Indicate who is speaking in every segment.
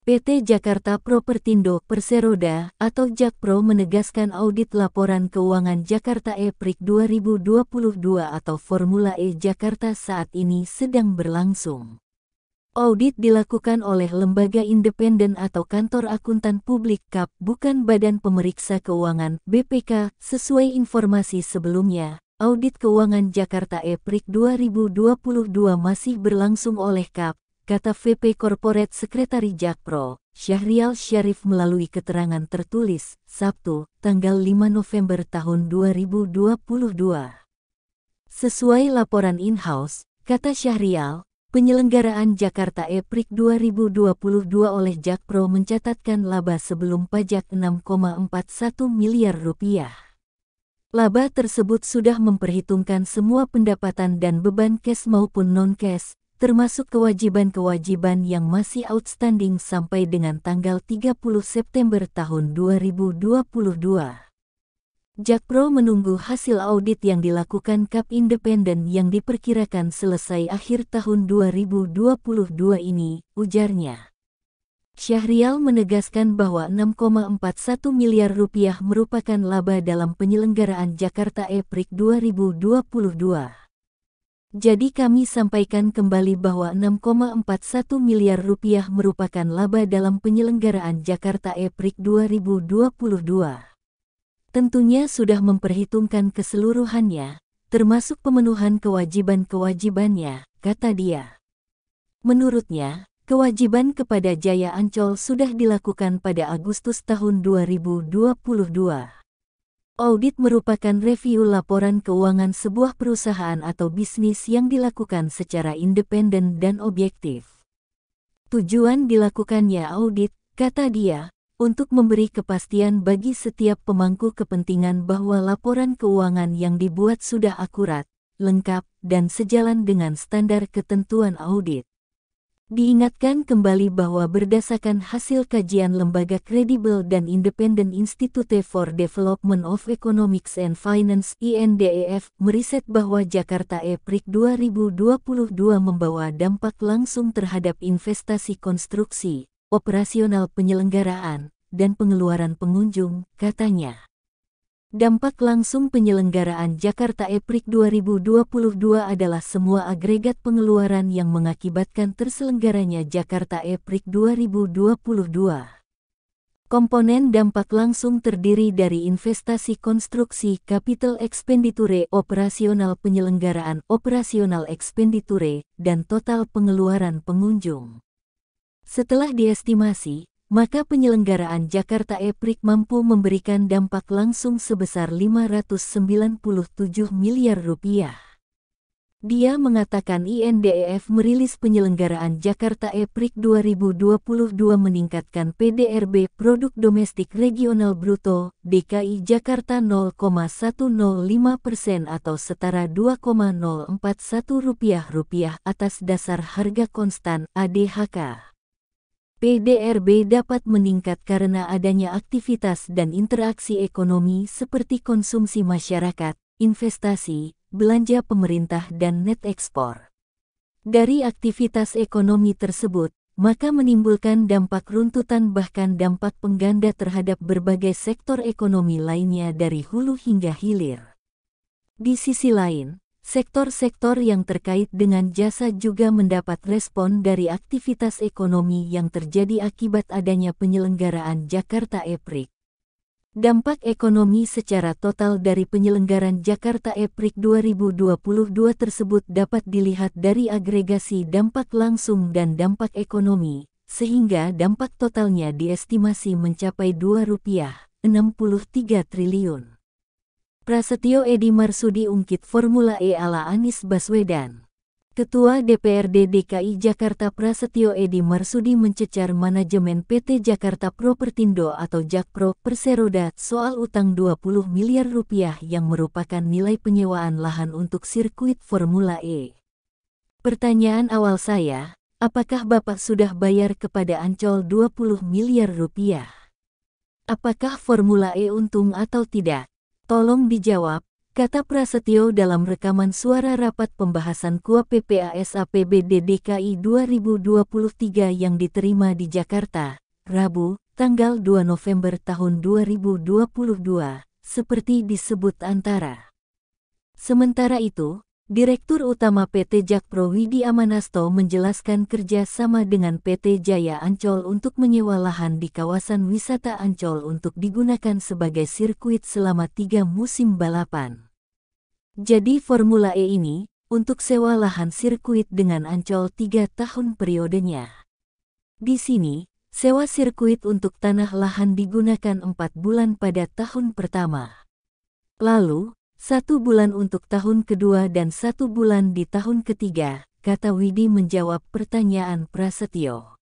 Speaker 1: PT Jakarta Propertindo Perseroda atau Jakpro menegaskan audit laporan keuangan Jakarta E-Prix 2022 atau Formula E Jakarta saat ini sedang berlangsung. Audit dilakukan oleh lembaga independen atau kantor akuntan publik KAP, bukan Badan Pemeriksa Keuangan BPK. Sesuai informasi sebelumnya, audit keuangan Jakarta E-Prix 2022 masih berlangsung oleh KAP, kata VP Corporate Secretary Jakpro, Syahrial Syarif melalui keterangan tertulis, Sabtu, tanggal 5 November tahun 2022. Sesuai laporan in-house, kata Syahrial, penyelenggaraan Jakarta E-Prix 2022 oleh Jakpro mencatatkan laba sebelum pajak 6,41 miliar rupiah. Laba tersebut sudah memperhitungkan semua pendapatan dan beban cash maupun non-cash, termasuk kewajiban-kewajiban yang masih outstanding sampai dengan tanggal 30 September tahun 2022. Jakpro menunggu hasil audit yang dilakukan KAP independen yang diperkirakan selesai akhir tahun 2022 ini, ujarnya. Syahrial menegaskan bahwa 6,41 miliar rupiah merupakan laba dalam penyelenggaraan Jakarta E-Prix 2022. Jadi kami sampaikan kembali bahwa 6,41 miliar rupiah merupakan laba dalam penyelenggaraan Jakarta E-Prix 2022. Tentunya sudah memperhitungkan keseluruhannya, termasuk pemenuhan kewajiban-kewajibannya, kata dia. Menurutnya, kewajiban kepada Jaya Ancol sudah dilakukan pada Agustus tahun 2022. Audit merupakan review laporan keuangan sebuah perusahaan atau bisnis yang dilakukan secara independen dan objektif. Tujuan dilakukannya audit, kata dia, untuk memberi kepastian bagi setiap pemangku kepentingan bahwa laporan keuangan yang dibuat sudah akurat, lengkap, dan sejalan dengan standar ketentuan audit. Diingatkan kembali bahwa berdasarkan hasil kajian lembaga kredibel dan independen Institute for Development of Economics and Finance (INDEF) meriset bahwa Jakarta E-Prix 2022 membawa dampak langsung terhadap investasi konstruksi, operasional penyelenggaraan, dan pengeluaran pengunjung, katanya. Dampak langsung penyelenggaraan Jakarta E-Prix 2022 adalah semua agregat pengeluaran yang mengakibatkan terselenggaranya Jakarta E-Prix 2022. Komponen dampak langsung terdiri dari investasi konstruksi, capital expenditure, operasional penyelenggaraan, operasional expenditure, dan total pengeluaran pengunjung. Setelah diestimasi, maka penyelenggaraan Jakarta E-Prix mampu memberikan dampak langsung sebesar 597 miliar rupiah. Dia mengatakan INDEF merilis penyelenggaraan Jakarta E-Prix 2022 meningkatkan PDRB Produk Domestik Regional Bruto DKI Jakarta 0,105% atau setara 2,041 rupiah atas dasar harga konstan ADHK. PDRB dapat meningkat karena adanya aktivitas dan interaksi ekonomi seperti konsumsi masyarakat, investasi, belanja pemerintah dan net ekspor. Dari aktivitas ekonomi tersebut, maka menimbulkan dampak runtutan bahkan dampak pengganda terhadap berbagai sektor ekonomi lainnya dari hulu hingga hilir. Di sisi lain, sektor-sektor yang terkait dengan jasa juga mendapat respon dari aktivitas ekonomi yang terjadi akibat adanya penyelenggaraan Jakarta E-Prix. Dampak ekonomi secara total dari penyelenggaraan Jakarta E-Prix 2022 tersebut dapat dilihat dari agregasi dampak langsung dan dampak ekonomi, sehingga dampak totalnya diestimasi mencapai Rp2,63 triliun. Prasetyo Edi Marsudi ungkit Formula E ala Anies Baswedan. Ketua DPRD DKI Jakarta Prasetyo Edi Marsudi mencecar manajemen PT Jakarta Propertindo atau Jakpro Perseroda soal utang 20 miliar rupiah yang merupakan nilai penyewaan lahan untuk sirkuit Formula E. Pertanyaan awal saya, apakah Bapak sudah bayar kepada Ancol 20 miliar rupiah? Apakah Formula E untung atau tidak? Tolong dijawab, kata Prasetyo dalam rekaman suara rapat pembahasan KUA PPAS APBD DKI 2023 yang diterima di Jakarta, Rabu, tanggal 2 November tahun 2022, seperti disebut antara. Sementara itu, Direktur Utama PT Jakpro Widi Amanasto menjelaskan kerja sama dengan PT Jaya Ancol untuk menyewa lahan di kawasan wisata Ancol untuk digunakan sebagai sirkuit selama 3 musim balapan. Jadi Formula E ini, untuk sewa lahan sirkuit dengan Ancol 3 tahun periodenya. Di sini, sewa sirkuit untuk tanah lahan digunakan 4 bulan pada tahun pertama. Lalu, 1 bulan untuk tahun kedua dan 1 bulan di tahun ketiga, kata Widi menjawab pertanyaan Prasetyo.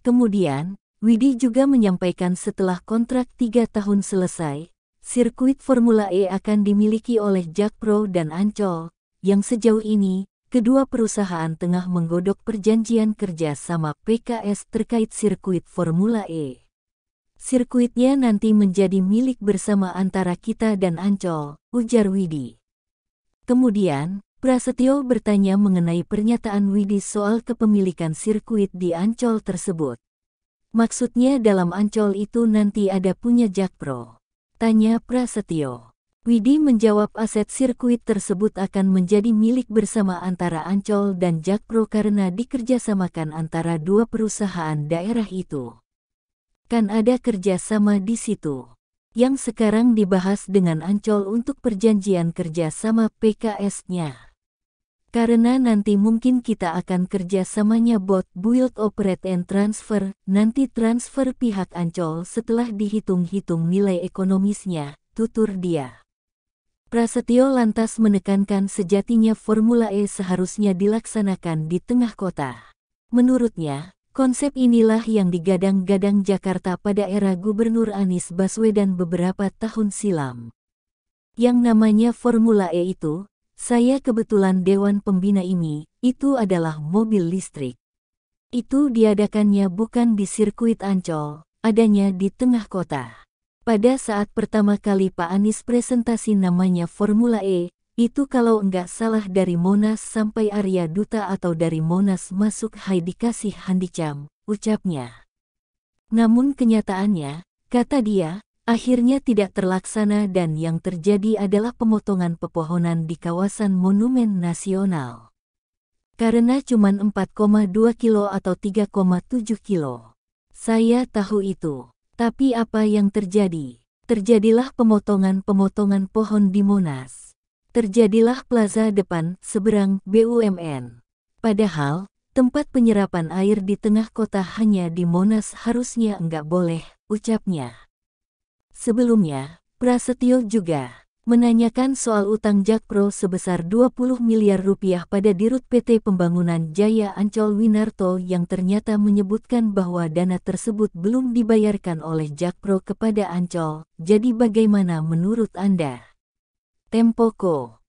Speaker 1: Kemudian, Widi juga menyampaikan setelah kontrak 3 tahun selesai, sirkuit Formula E akan dimiliki oleh Jakpro dan Ancol, yang sejauh ini, kedua perusahaan tengah menggodok perjanjian kerja sama PKS terkait sirkuit Formula E. Sirkuitnya nanti menjadi milik bersama antara kita dan Ancol, ujar Widi. Kemudian, Prasetyo bertanya mengenai pernyataan Widi soal kepemilikan sirkuit di Ancol tersebut. Maksudnya dalam Ancol itu nanti ada punya Jakpro? Tanya Prasetyo. Widi menjawab aset sirkuit tersebut akan menjadi milik bersama antara Ancol dan Jakpro karena dikerjasamakan antara dua perusahaan daerah itu. Kan ada kerjasama di situ. Yang sekarang dibahas dengan Ancol untuk perjanjian kerjasama PKS-nya. Karena nanti mungkin kita akan kerjasamanya build, operate and transfer, nanti transfer pihak Ancol setelah dihitung-hitung nilai ekonomisnya, tutur dia. Prasetyo lantas menekankan sejatinya Formula E seharusnya dilaksanakan di tengah kota. Menurutnya, konsep inilah yang digadang-gadang Jakarta pada era Gubernur Anies Baswedan beberapa tahun silam. Yang namanya Formula E itu, saya kebetulan Dewan Pembina ini, itu adalah mobil listrik. Itu diadakannya bukan di sirkuit Ancol, adanya di tengah kota. Pada saat pertama kali Pak Anies presentasi namanya Formula E, itu kalau enggak salah dari Monas sampai Arya Duta atau dari Monas masuk Hai dikasih handicam, ucapnya. Namun kenyataannya, kata dia, akhirnya tidak terlaksana dan yang terjadi adalah pemotongan pepohonan di kawasan Monumen Nasional. Karena cuma 4,2 kilo atau 3,7 kilo. Saya tahu itu. Tapi apa yang terjadi? Terjadilah pemotongan-pemotongan pohon di Monas. Terjadilah plaza depan seberang BUMN. Padahal, tempat penyerapan air di tengah kota hanya di Monas harusnya enggak boleh, ucapnya. Sebelumnya, Prasetyo juga menanyakan soal utang Jakpro sebesar 20 miliar rupiah pada Dirut PT Pembangunan Jaya Ancol Winarto yang ternyata menyebutkan bahwa dana tersebut belum dibayarkan oleh Jakpro kepada Ancol. Jadi bagaimana menurut Anda? Tempo Co.